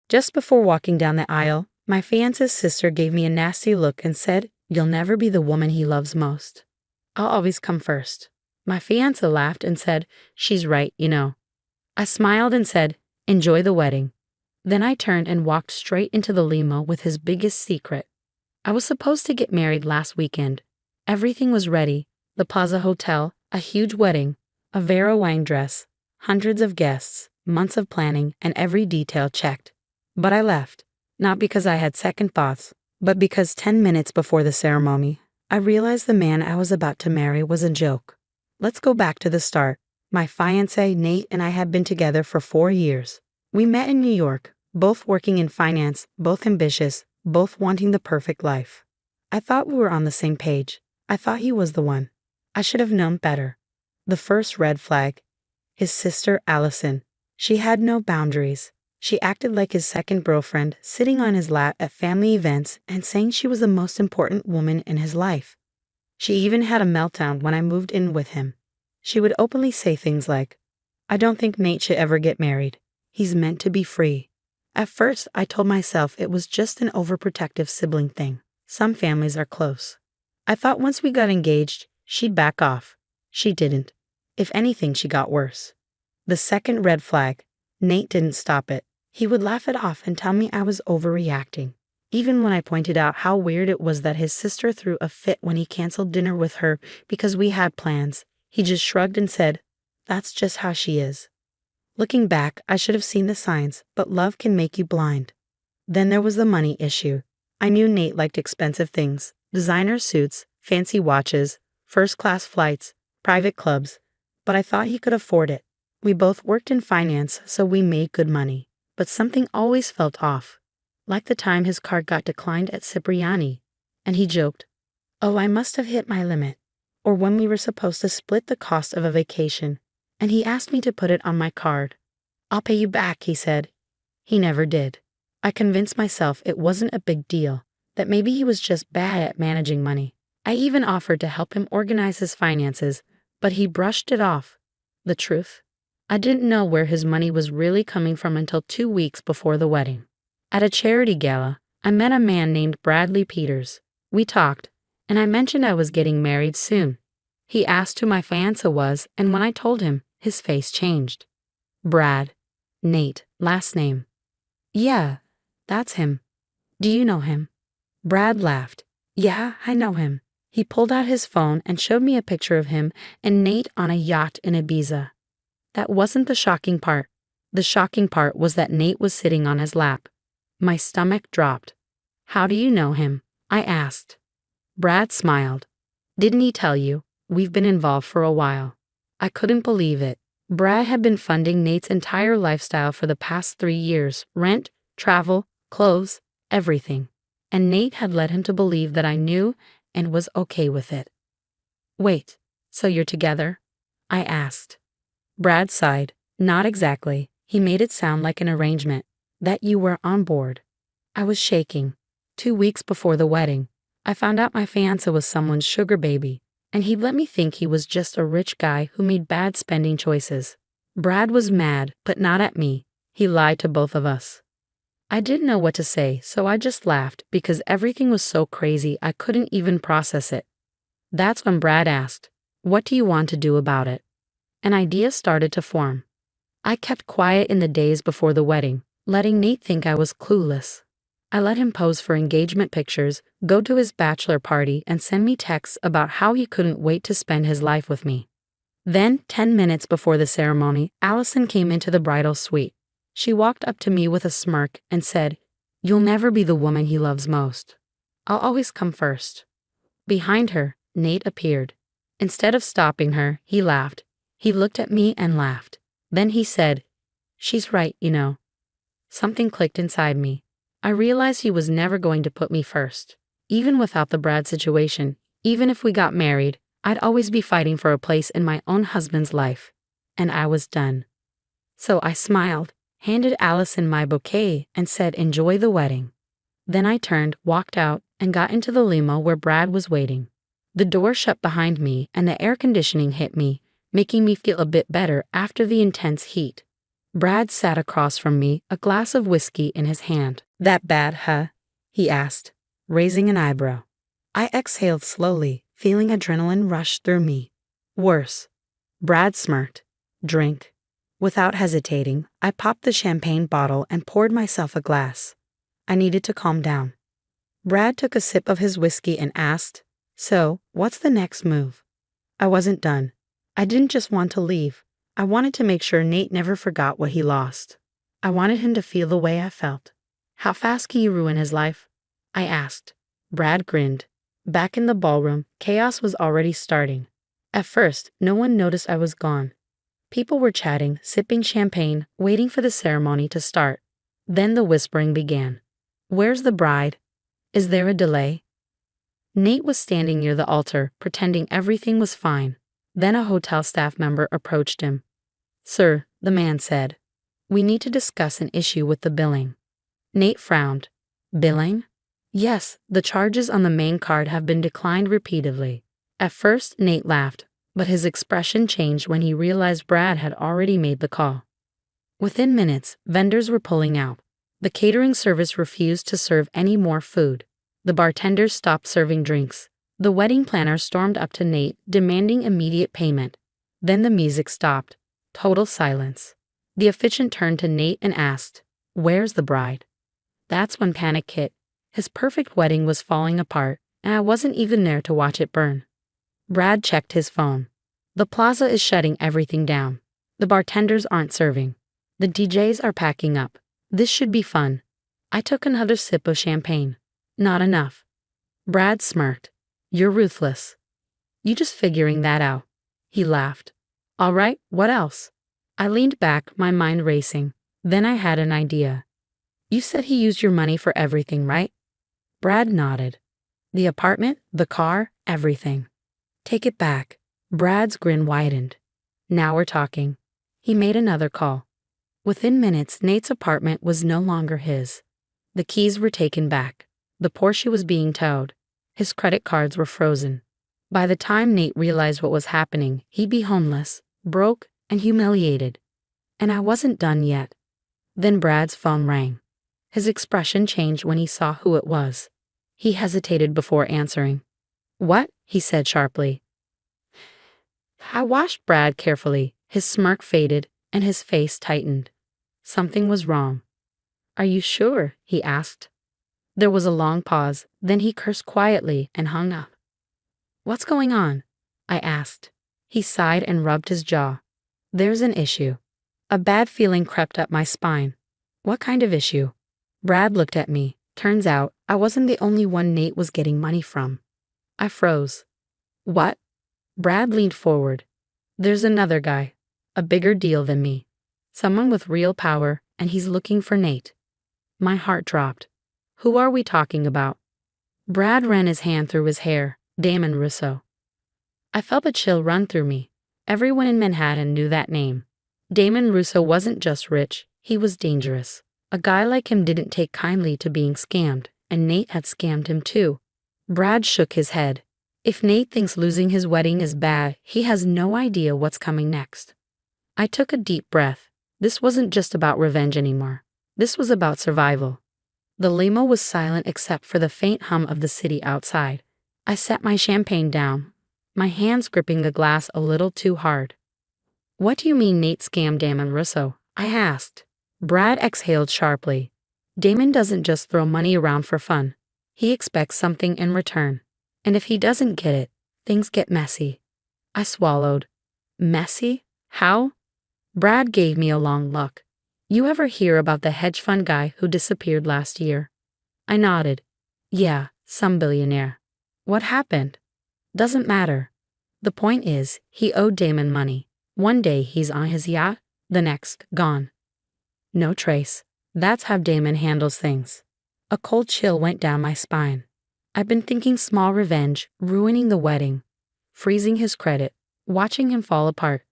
Just before walking down the aisle, my fiance's sister gave me a nasty look and said, "You'll never be the woman he loves most. I'll always come first." My fiance laughed and said, "She's right. I smiled and said, "Enjoy the wedding." Then I turned and walked straight into the limo with his biggest secret. I was supposed to get married last weekend. Everything was ready: the Plaza Hotel, a huge wedding, a Vera Wang dress, hundreds of guests, months of planning, and every detail checked. But I left, not because I had second thoughts, but because 10 minutes before the ceremony, I realized the man I was about to marry was a joke. Let's go back to the start. My fiancé, Nate, and I had been together for 4 years. We met in New York, both working in finance, both ambitious, both wanting the perfect life. I thought we were on the same page. I thought he was the one. I should have known better. The first red flag: his sister, Allison. She had no boundaries. She acted like his second girlfriend, sitting on his lap at family events and saying she was the most important woman in his life. She even had a meltdown when I moved in with him. She would openly say things like, "I don't think Nate should ever get married. He's meant to be free." At first, I told myself it was just an overprotective sibling thing. Some families are close. I thought once we got engaged, she'd back off. She didn't. If anything, she got worse. The second red flag: Nate didn't stop it. He would laugh it off and tell me I was overreacting. Even when I pointed out how weird it was that his sister threw a fit when he canceled dinner with her because we had plans, he just shrugged and said, "That's just how she is." Looking back, I should have seen the signs, but love can make you blind. Then there was the money issue. I knew Nate liked expensive things: designer suits, fancy watches, first-class flights, private clubs, but I thought he could afford it. We both worked in finance, so we made good money, but something always felt off. Like the time his card got declined at Cipriani, and he joked, "Oh, I must have hit my limit." Or when we were supposed to split the cost of a vacation, and he asked me to put it on my card. "I'll pay you back," he said. He never did. I convinced myself it wasn't a big deal, that maybe he was just bad at managing money. I even offered to help him organize his finances, but he brushed it off. The truth? I didn't know where his money was really coming from until 2 weeks before the wedding. At a charity gala, I met a man named Bradley Peters. We talked, and I mentioned I was getting married soon. He asked who my fiancé was, and when I told him, his face changed. "Brad. Nate, last name." "Yeah, that's him. Do you know him?" Brad laughed. "Yeah, I know him." He pulled out his phone and showed me a picture of him and Nate on a yacht in Ibiza. That wasn't the shocking part. The shocking part was that Nate was sitting on his lap. My stomach dropped. "How do you know him?" I asked. Brad smiled. "Didn't he tell you? We've been involved for a while." I couldn't believe it. Brad had been funding Nate's entire lifestyle for the past 3 years: rent, travel, clothes, everything. And Nate had led him to believe that I knew and was okay with it. "Wait, so you're together?" I asked. Brad sighed. "Not exactly." He made it sound like an arrangement, that you were on board. I was shaking. 2 weeks before the wedding, I found out my fiancé was someone's sugar baby, and he'd let me think he was just a rich guy who made bad spending choices. Brad was mad, but not at me. He lied to both of us. I didn't know what to say, so I just laughed because everything was so crazy I couldn't even process it. That's when Brad asked, "What do you want to do about it?" An idea started to form. I kept quiet in the days before the wedding, letting Nate think I was clueless. I let him pose for engagement pictures, go to his bachelor party, and send me texts about how he couldn't wait to spend his life with me. Then, 10 minutes before the ceremony, Allison came into the bridal suite. She walked up to me with a smirk and said, "You'll never be the woman he loves most. I'll always come first." Behind her, Nate appeared. Instead of stopping her, he laughed. He looked at me and laughed. Then he said, "She's right. Something clicked inside me. I realized he was never going to put me first. Even without the Brad situation, even if we got married, I'd always be fighting for a place in my own husband's life. And I was done. So I smiled, handed Allison my bouquet, and said, "Enjoy the wedding." Then I turned, walked out, and got into the limo where Brad was waiting. The door shut behind me and the air conditioning hit me, making me feel a bit better after the intense heat. Brad sat across from me, a glass of whiskey in his hand. That bad, huh? He asked, raising an eyebrow. I exhaled slowly, feeling adrenaline rush through me. Worse. Brad smirked. Drink. Without hesitating, I popped the champagne bottle and poured myself a glass. I needed to calm down. Brad took a sip of his whiskey and asked, "So, what's the next move?" I wasn't done. I didn't just want to leave. I wanted to make sure Nate never forgot what he lost. I wanted him to feel the way I felt. How fast can you ruin his life? I asked. Brad grinned. Back in the ballroom, chaos was already starting. At first, no one noticed I was gone. People were chatting, sipping champagne, waiting for the ceremony to start. Then the whispering began. Where's the bride? Is there a delay? Nate was standing near the altar, pretending everything was fine. Then a hotel staff member approached him. Sir, the man said, we need to discuss an issue with the billing. Nate frowned. Billing? Yes, the charges on the main card have been declined repeatedly. At first, Nate laughed, but his expression changed when he realized Brad had already made the call. Within minutes, vendors were pulling out. The catering service refused to serve any more food. The bartenders stopped serving drinks. The wedding planner stormed up to Nate, demanding immediate payment. Then the music stopped. Total silence. The officiant turned to Nate and asked, "Where's the bride?" That's when panic hit. His perfect wedding was falling apart, and I wasn't even there to watch it burn. Brad checked his phone. The plaza is shutting everything down. The bartenders aren't serving. The DJs are packing up. This should be fun. I took another sip of champagne. Not enough. Brad smirked. You're ruthless. You just figuring that out. He laughed. All right, what else? I leaned back, my mind racing. Then I had an idea. You said he used your money for everything, right? Brad nodded. The apartment, the car, everything. Take it back. Brad's grin widened. Now we're talking. He made another call. Within minutes, Nate's apartment was no longer his. The keys were taken back. The Porsche was being towed. His credit cards were frozen. By the time Nate realized what was happening, he'd be homeless, broke, and humiliated. And I wasn't done yet. Then Brad's phone rang. His expression changed when he saw who it was. He hesitated before answering. What? He said sharply. I watched Brad carefully. His smirk faded, and his face tightened. Something was wrong. Are you sure? He asked. There was a long pause, then he cursed quietly and hung up. What's going on? I asked. He sighed and rubbed his jaw. There's an issue. A bad feeling crept up my spine. What kind of issue? Brad looked at me. Turns out, I wasn't the only one Nate was getting money from. I froze. What? Brad leaned forward. There's another guy. A bigger deal than me. Someone with real power, and he's looking for Nate. My heart dropped. Who are we talking about? Brad ran his hand through his hair. Damon Russo. I felt a chill run through me. Everyone in Manhattan knew that name. Damon Russo wasn't just rich, he was dangerous. A guy like him didn't take kindly to being scammed, and Nate had scammed him too. Brad shook his head. If Nate thinks losing his wedding is bad, he has no idea what's coming next. I took a deep breath. This wasn't just about revenge anymore. This was about survival. The limo was silent except for the faint hum of the city outside. I set my champagne down, my hands gripping the glass a little too hard. What do you mean Nate scammed Damon Russo? I asked. Brad exhaled sharply. Damon doesn't just throw money around for fun. He expects something in return. And if he doesn't get it, things get messy. I swallowed. Messy? How? Brad gave me a long look. You ever hear about the hedge fund guy who disappeared last year? I nodded. Yeah, some billionaire. What happened? Doesn't matter. The point is, he owed Damon money. One day he's on his yacht, the next, gone. No trace. That's how Damon handles things. A cold chill went down my spine. I've been thinking small revenge, ruining the wedding, freezing his credit, watching him fall apart.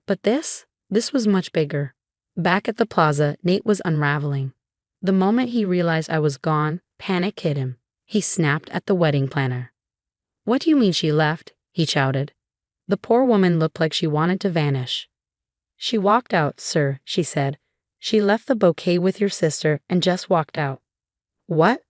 But this was much bigger. Back at the plaza, Nate was unraveling. The moment he realized I was gone, panic hit him. He snapped at the wedding planner. What do you mean she left? He shouted. The poor woman looked like she wanted to vanish. She walked out, sir, she said. She left the bouquet with your sister and just walked out. What?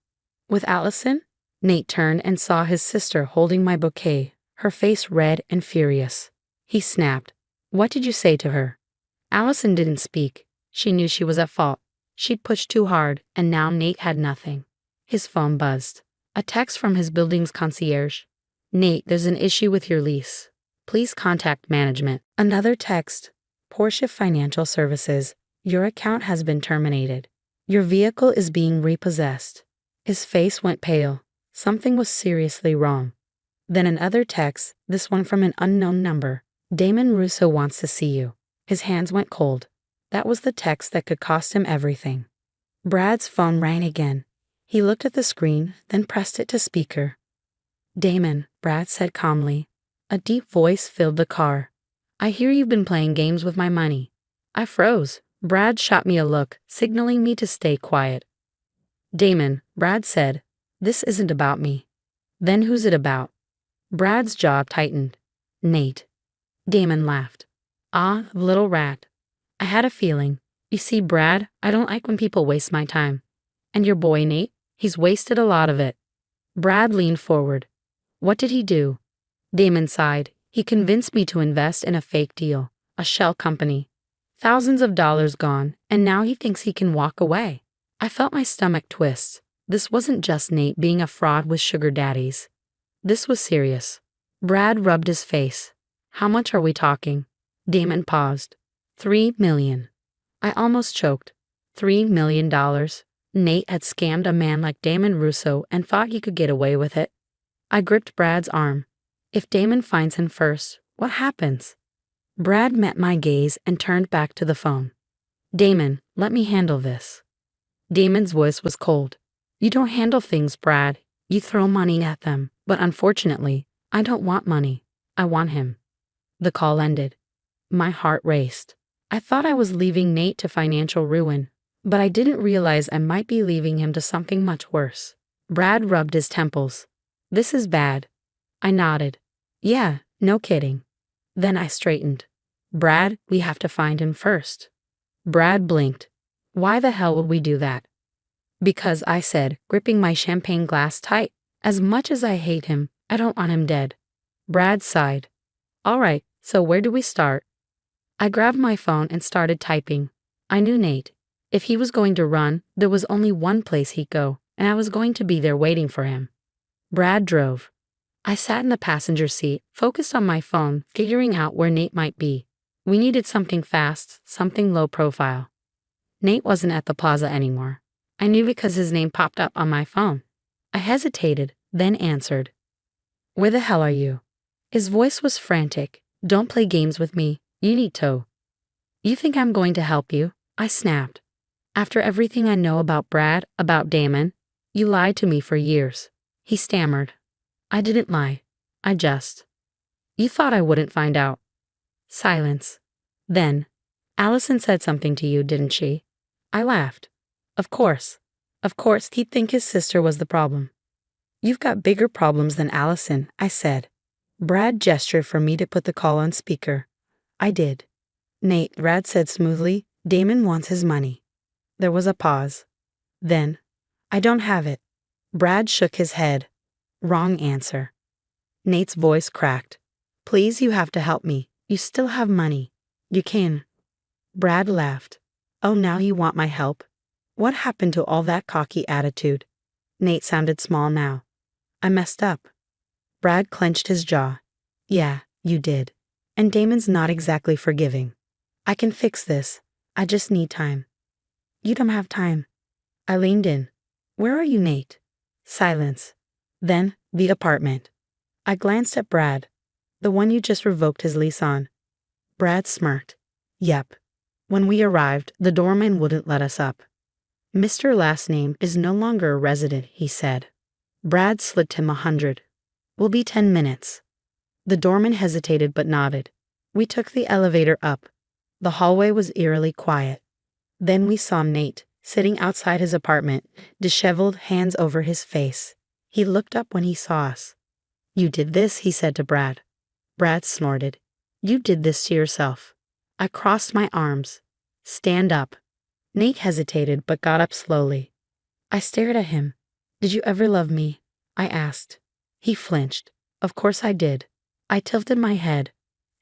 With Allison? Nate turned and saw his sister holding my bouquet, her face red and furious. He snapped. What did you say to her? Allison didn't speak. She knew she was at fault. She'd pushed too hard, and now Nate had nothing. His phone buzzed. A text from his building's concierge. Nate, there's an issue with your lease. Please contact management. Another text. Porsche Financial Services. Your account has been terminated. Your vehicle is being repossessed. His face went pale. Something was seriously wrong. Then another text, this one from an unknown number. Damon Russo wants to see you. His hands went cold. That was the text that could cost him everything. Brad's phone rang again. He looked at the screen, then pressed it to speaker. Damon, Brad said calmly. A deep voice filled the car. I hear you've been playing games with my money. I froze. Brad shot me a look, signaling me to stay quiet. Damon, Brad said, this isn't about me. Then who's it about? Brad's jaw tightened. Nate. Damon laughed. Ah, little rat. I had a feeling. You see, Brad, I don't like when people waste my time. And your boy, Nate, he's wasted a lot of it. Brad leaned forward. What did he do? Damon sighed. He convinced me to invest in a fake deal, a shell company. Thousands of dollars gone, and now he thinks he can walk away. I felt my stomach twist. This wasn't just Nate being a fraud with sugar daddies. This was serious. Brad rubbed his face. How much are we talking? Damon paused. $3 million. I almost choked. $3 million. Nate had scammed a man like Damon Russo and thought he could get away with it. I gripped Brad's arm. If Damon finds him first, what happens? Brad met my gaze and turned back to the phone. Damon, let me handle this. Damon's voice was cold. You don't handle things, Brad. You throw money at them. But unfortunately, I don't want money. I want him. The call ended. My heart raced. I thought I was leaving Nate to financial ruin, but I didn't realize I might be leaving him to something much worse. Brad rubbed his temples. This is bad. I nodded. Yeah, no kidding. Then I straightened. Brad, we have to find him first. Brad blinked. Why the hell would we do that? Because, I said, gripping my champagne glass tight. As much as I hate him, I don't want him dead. Brad sighed. All right, so where do we start? I grabbed my phone and started typing. I knew Nate. If he was going to run, there was only one place he'd go, and I was going to be there waiting for him. Brad drove. I sat in the passenger seat, focused on my phone, figuring out where Nate might be. We needed something fast, something low profile. Nate wasn't at the plaza anymore. I knew because his name popped up on my phone. I hesitated, then answered. Where the hell are you? His voice was frantic. Don't play games with me. You need to. You think I'm going to help you? I snapped. After everything I know about Brad, about Damon, you lied to me for years. He stammered. I didn't lie. I just. You thought I wouldn't find out. Silence. Then, Allison said something to you, didn't she? I laughed. Of course. Of course, he'd think his sister was the problem. You've got bigger problems than Allison, I said. Brad gestured for me to put the call on speaker. I did. Nate, Brad said smoothly, Damon wants his money. There was a pause. Then, I don't have it. Brad shook his head. Wrong answer. Nate's voice cracked. Please, you have to help me. You still have money. You can. Brad laughed. Oh, now you want my help? What happened to all that cocky attitude? Nate sounded small now. I messed up. Brad clenched his jaw. Yeah, you did. And Damon's not exactly forgiving. I can fix this. I just need time. You don't have time. I leaned in. Where are you, Nate? Silence. Then, the apartment. I glanced at Brad. The one you just revoked his lease on. Brad smirked. Yep. When we arrived, the doorman wouldn't let us up. Mr. Last Name is no longer a resident, he said. Brad slipped him 100. Will be 10 minutes. The doorman hesitated but nodded. We took the elevator up. The hallway was eerily quiet. Then we saw Nate, sitting outside his apartment, disheveled, hands over his face. He looked up when he saw us. You did this, he said to Brad. Brad snorted. You did this to yourself. I crossed my arms. Stand up. Nate hesitated but got up slowly. I stared at him. Did you ever love me? I asked. He flinched. Of course I did. I tilted my head.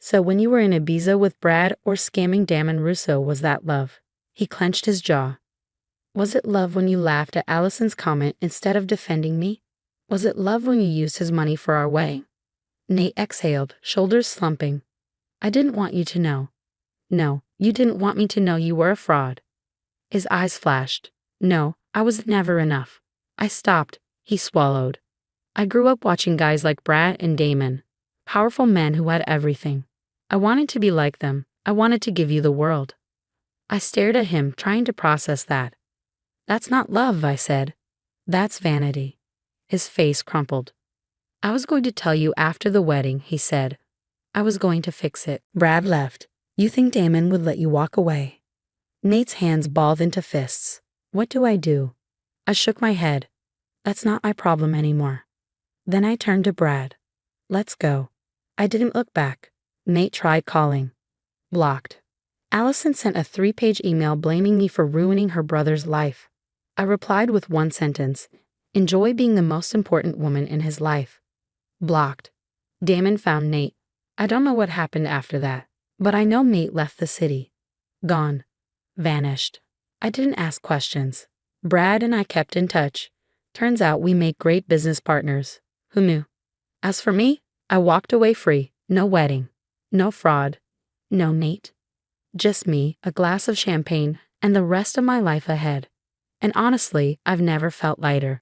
So when you were in Ibiza with Brad or scamming Damon Russo, was that love? He clenched his jaw. Was it love when you laughed at Allison's comment instead of defending me? Was it love when you used his money for our wedding? Nate exhaled, shoulders slumping. I didn't want you to know. No, you didn't want me to know you were a fraud. His eyes flashed. No, I was never enough. I stopped. He swallowed. I grew up watching guys like Brad and Damon. Powerful men who had everything. I wanted to be like them. I wanted to give you the world. I stared at him, trying to process that. That's not love, I said. That's vanity. His face crumpled. I was going to tell you after the wedding, he said. I was going to fix it. Brad left. You think Damon would let you walk away? Nate's hands balled into fists. What do I do? I shook my head. That's not my problem anymore. Then I turned to Brad. Let's go. I didn't look back. Nate tried calling. Blocked. Allison sent a 3-page email blaming me for ruining her brother's life. I replied with one sentence. Enjoy being the most important woman in his life. Blocked. Damon found Nate. I don't know what happened after that, but I know Nate left the city. Gone. Vanished. I didn't ask questions. Brad and I kept in touch. Turns out we make great business partners. Who knew? As for me, I walked away free. No wedding. No fraud. No Nate. Just me, a glass of champagne, and the rest of my life ahead. And honestly, I've never felt lighter.